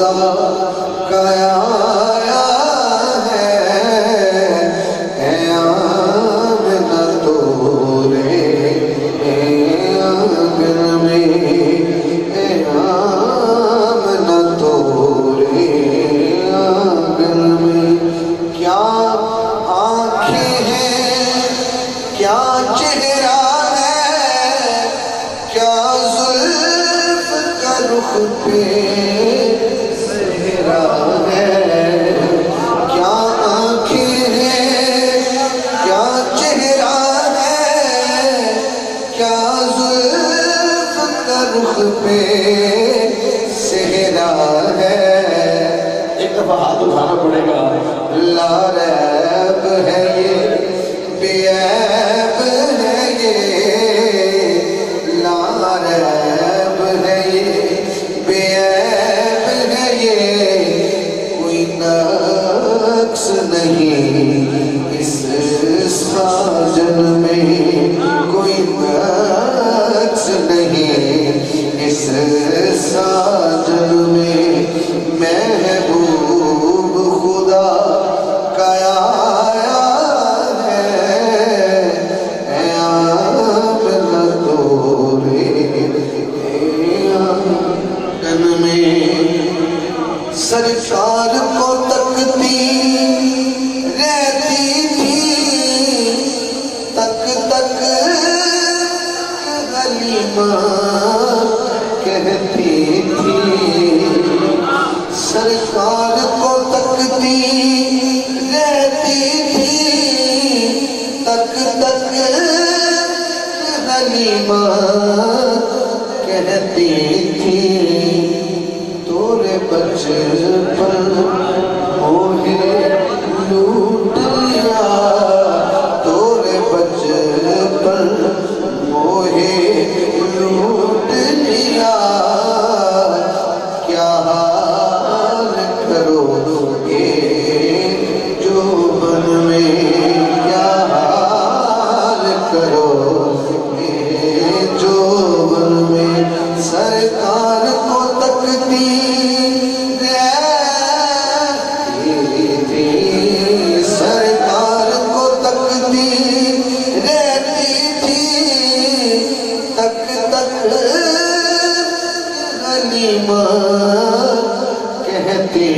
خدا کا آیا ہے، اے آمنہ تورے آنگن میں، اے آمنہ تورے آنگن میں۔ کیا آنکھیں ہیں، کیا چہرہ ہے، کیا زلف کا رخ پہ سہرا ہے، کیا آنکھیں ہیں، کیا چہرہ ہے، کیا زلف کا رخ پہ سہرا ہے۔ ایک دفعہ ہاتھ اٹھانا پڑے گا۔ لا ریب ہے یہ، بے عیب ہے یہ، لا ریب ہے یہ، بے عیب ہے یہ، کوئی نقص نہیں اس ساجن میں، کوئی نقص نہیں اس ساجن میں۔ محبوب خدا کا آیا ہے، اے آمنہ تورے آنگن میں۔ سرکار کو تکتی رہتی تھی، تک تک حلیمہ کہتی تھی، سرکار کو تکتی رہتی تھی، تک تک حلیمہ کہتی تھی، تورے بچپن موہے لوٹ لیا، تورے بچپن موہے لوٹ لیا، کیا حال کرو گے جوبن میں، کیا حال کرو گے جوبن میں۔ سرکار کو تکتی رہتی تھی، سرکار کو تکتی رہتی تھی، تک تک حلیمہ کہتی